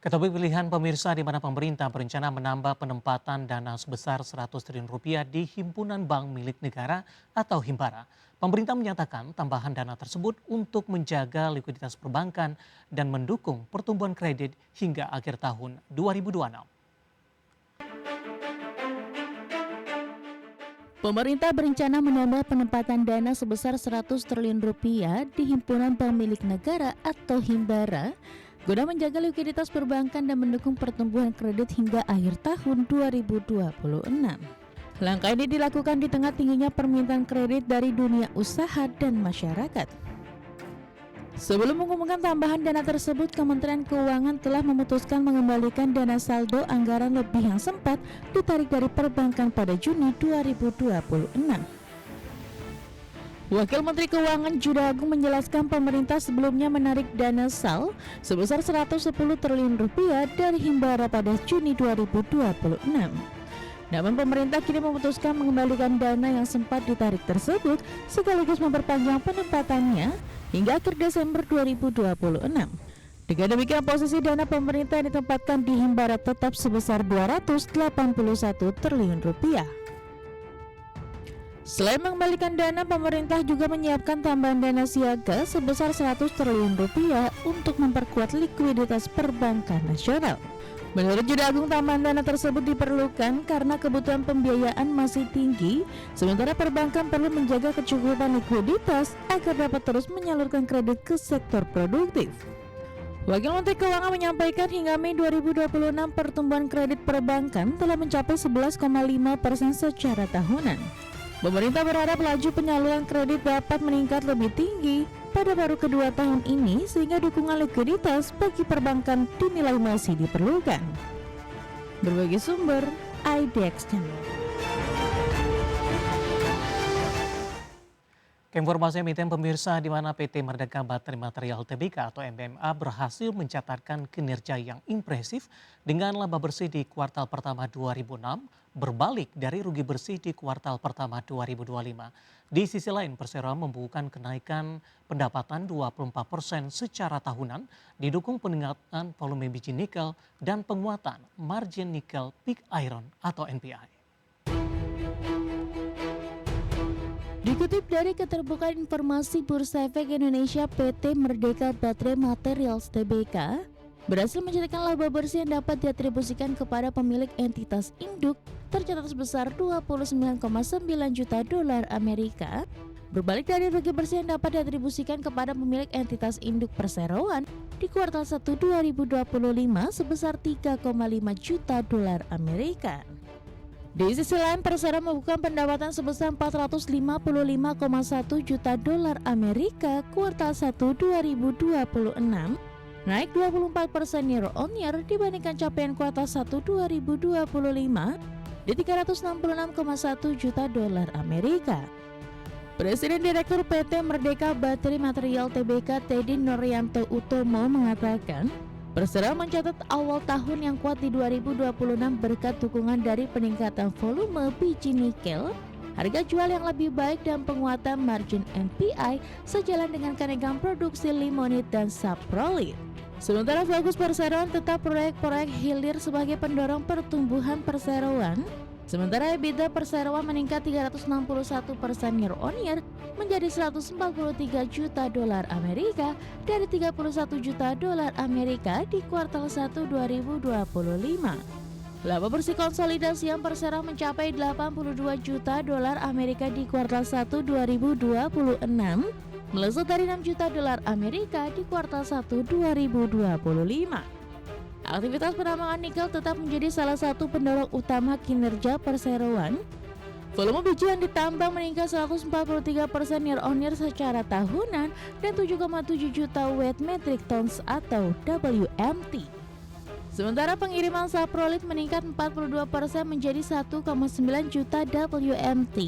Topik pilihan pemirsa di mana pemerintah berencana menambah penempatan dana sebesar 100 triliun rupiah di Himpunan Bank Milik Negara atau Himbara. Pemerintah menyatakan tambahan dana tersebut untuk menjaga likuiditas perbankan dan mendukung pertumbuhan kredit hingga akhir tahun 2026. Pemerintah berencana menambah penempatan dana sebesar 100 triliun rupiah di Himpunan Bank Milik Negara atau Himbara guna menjaga likuiditas perbankan dan mendukung pertumbuhan kredit hingga akhir tahun 2026. Langkah ini dilakukan di tengah tingginya permintaan kredit dari dunia usaha dan masyarakat. Sebelum mengumumkan tambahan dana tersebut, Kementerian Keuangan telah memutuskan mengembalikan dana saldo anggaran lebih yang sempat ditarik dari perbankan pada Juni 2026. Wakil Menteri Keuangan Juda Agung menjelaskan pemerintah sebelumnya menarik dana SAL sebesar 110 triliun rupiah dari Himbara pada Juni 2026. Namun pemerintah kini memutuskan mengembalikan dana yang sempat ditarik tersebut sekaligus memperpanjang penempatannya hingga akhir Desember 2026. Dengan demikian posisi dana pemerintah yang ditempatkan di Himbara tetap sebesar 281 triliun rupiah. Selain mengembalikan dana, pemerintah juga menyiapkan tambahan dana siaga sebesar 100 triliun rupiah untuk memperkuat likuiditas perbankan nasional. Menurut Juda Agung, tambahan dana tersebut diperlukan karena kebutuhan pembiayaan masih tinggi, sementara perbankan perlu menjaga kecukupan likuiditas agar dapat terus menyalurkan kredit ke sektor produktif. Wakil Menteri Keuangan menyampaikan hingga Mei 2026 pertumbuhan kredit perbankan telah mencapai 11,5% secara tahunan. Pemerintah berharap laju penyaluran kredit dapat meningkat lebih tinggi pada baru kedua tahun ini sehingga dukungan likuiditas bagi perbankan dinilai masih diperlukan. Berbagai sumber, IDX Channel. Informasi emiten pemirsa di mana PT Merdeka Bateri Material Tbk atau MBMA berhasil mencatatkan kinerja yang impresif dengan laba bersih di kuartal pertama 2006 berbalik dari rugi bersih di kuartal pertama 2025. Di sisi lain, Persero membukukan kenaikan pendapatan 24% secara tahunan didukung peningkatan volume biji nikel dan penguatan margin nikel pig iron atau NPI. Dikutip dari keterbukaan informasi Bursa Efek Indonesia, PT Merdeka Bateri Materials Tbk berhasil mencatatkan laba bersih yang dapat diatribusikan kepada pemilik entitas induk tercatat sebesar 29,9 juta dolar Amerika, berbalik dari rugi bersih yang dapat diatribusikan kepada pemilik entitas induk perseroan di kuartal 1 2025 sebesar 3,5 juta dolar Amerika. Di sisi lain, Persero membukukan pendapatan sebesar 455,1 juta dolar Amerika kuartal 1 2026, naik 24% year on year dibandingkan capaian kuartal 1 2025 di 366,1 juta dolar Amerika. Presiden Direktur PT Merdeka Bateri Material Tbk Teddy Nuryanto Utomo mengatakan, Persero mencatat awal tahun yang kuat di 2026 berkat dukungan dari peningkatan volume biji nikel, harga jual yang lebih baik dan penguatan margin NPI sejalan dengan kenaikan produksi limonit dan saprolit. Sementara fokus perseroan tetap proyek-proyek hilir sebagai pendorong pertumbuhan perseroan. Sementara EBITDA perseroan meningkat 361% year on year menjadi 143 juta dolar Amerika dari 31 juta dolar Amerika di kuartal 1 2025. Laba bersih konsolidasi yang Persero mencapai 82 juta dolar Amerika di kuartal 1 2026, melesat dari 6 juta dolar Amerika di kuartal 1 2025. Aktivitas penambangan nikel tetap menjadi salah satu pendorong utama kinerja perseroan. Volume biji yang ditambang meningkat 143% year on year secara tahunan dan 7,7 juta wet metric tons atau WMT. Sementara pengiriman saprolit meningkat 42% menjadi 1,9 juta WMT.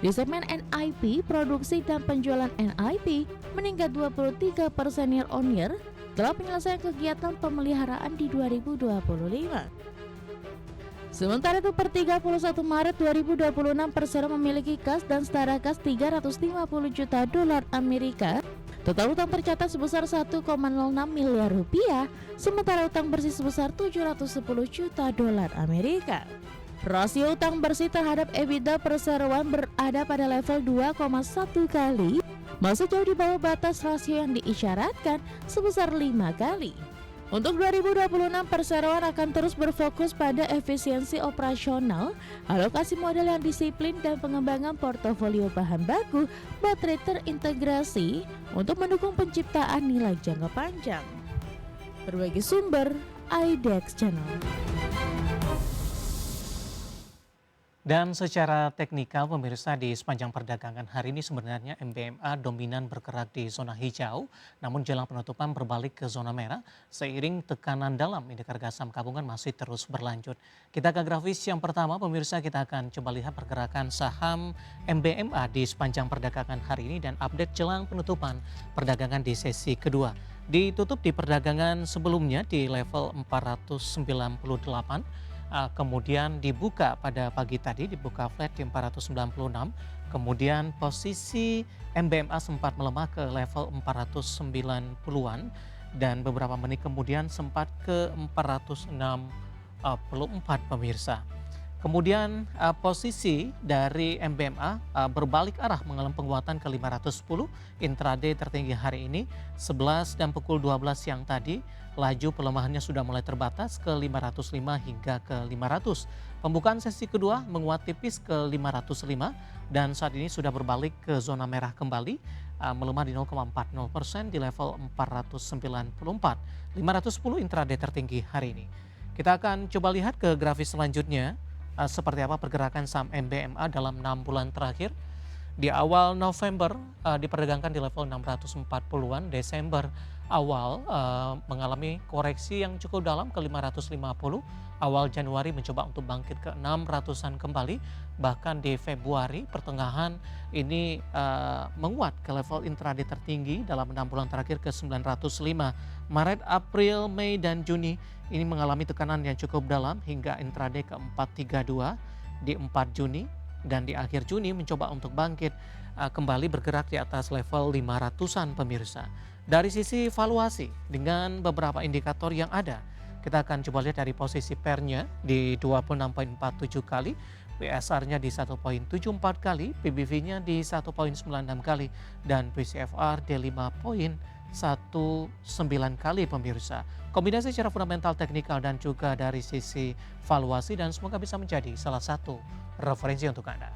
Di segmen NIP, produksi dan penjualan NIP meningkat 23% year on year setelah penyelesaian kegiatan pemeliharaan di 2025. Sementara itu per 31 Maret 2026 Persero memiliki kas dan setara kas 350 juta dolar Amerika Total utang tercatat sebesar 1,06 miliar rupiah, sementara utang bersih sebesar 710 juta dolar Amerika. Rasio utang bersih terhadap EBITDA perseroan berada pada level 2,1 kali, masih jauh di bawah batas rasio yang diisyaratkan sebesar 5 kali. Untuk 2026, perseroan akan terus berfokus pada efisiensi operasional, alokasi modal yang disiplin, dan pengembangan portofolio bahan baku baterai terintegrasi untuk mendukung penciptaan nilai jangka panjang. Berbagai sumber, IDEX Channel. Dan secara teknikal pemirsa, di sepanjang perdagangan hari ini sebenarnya MBMA dominan bergerak di zona hijau, namun jelang penutupan berbalik ke zona merah seiring tekanan dalam indikator gas saham gabungan masih terus berlanjut. Kita ke grafis yang pertama pemirsa, kita akan coba lihat pergerakan saham MBMA di sepanjang perdagangan hari ini dan update jelang penutupan perdagangan di sesi kedua. Ditutup di perdagangan sebelumnya di level 498. Kemudian dibuka pada pagi tadi, dibuka flat di 496, kemudian posisi MBMA sempat melemah ke level 490-an dan beberapa menit kemudian sempat ke 464 pemirsa. Kemudian posisi dari MBMA berbalik arah mengalami penguatan ke 510 intraday tertinggi hari ini 11 dan pukul 12 siang tadi laju pelemahannya sudah mulai terbatas ke 505 hingga ke 500. Pembukaan sesi kedua menguat tipis ke 505 dan saat ini sudah berbalik ke zona merah kembali melemah di 0,40% di level 494. 510 intraday tertinggi hari ini. Kita akan coba lihat ke grafis selanjutnya. Seperti apa pergerakan saham MBMA dalam 6 bulan terakhir. Di awal November diperdagangkan di level 640-an, Desember awal mengalami koreksi yang cukup dalam ke 550, awal Januari mencoba untuk bangkit ke 600-an kembali, bahkan di Februari pertengahan ini menguat ke level intraday tertinggi dalam 6 bulan terakhir ke 905. Maret, April, Mei, dan Juni ini mengalami tekanan yang cukup dalam hingga intraday ke 432 di 4 Juni dan di akhir Juni mencoba untuk bangkit kembali bergerak di atas level 500-an pemirsa. Dari sisi valuasi dengan beberapa indikator yang ada, kita akan coba lihat dari posisi PER-nya di 26,47 kali, PSR-nya di 1,74 kali, PBV-nya di 1,96 kali, dan PCFR di 5,19 kali pemirsa. Kombinasi secara fundamental, teknikal, dan juga dari sisi valuasi, dan semoga bisa menjadi salah satu referensi untuk Anda.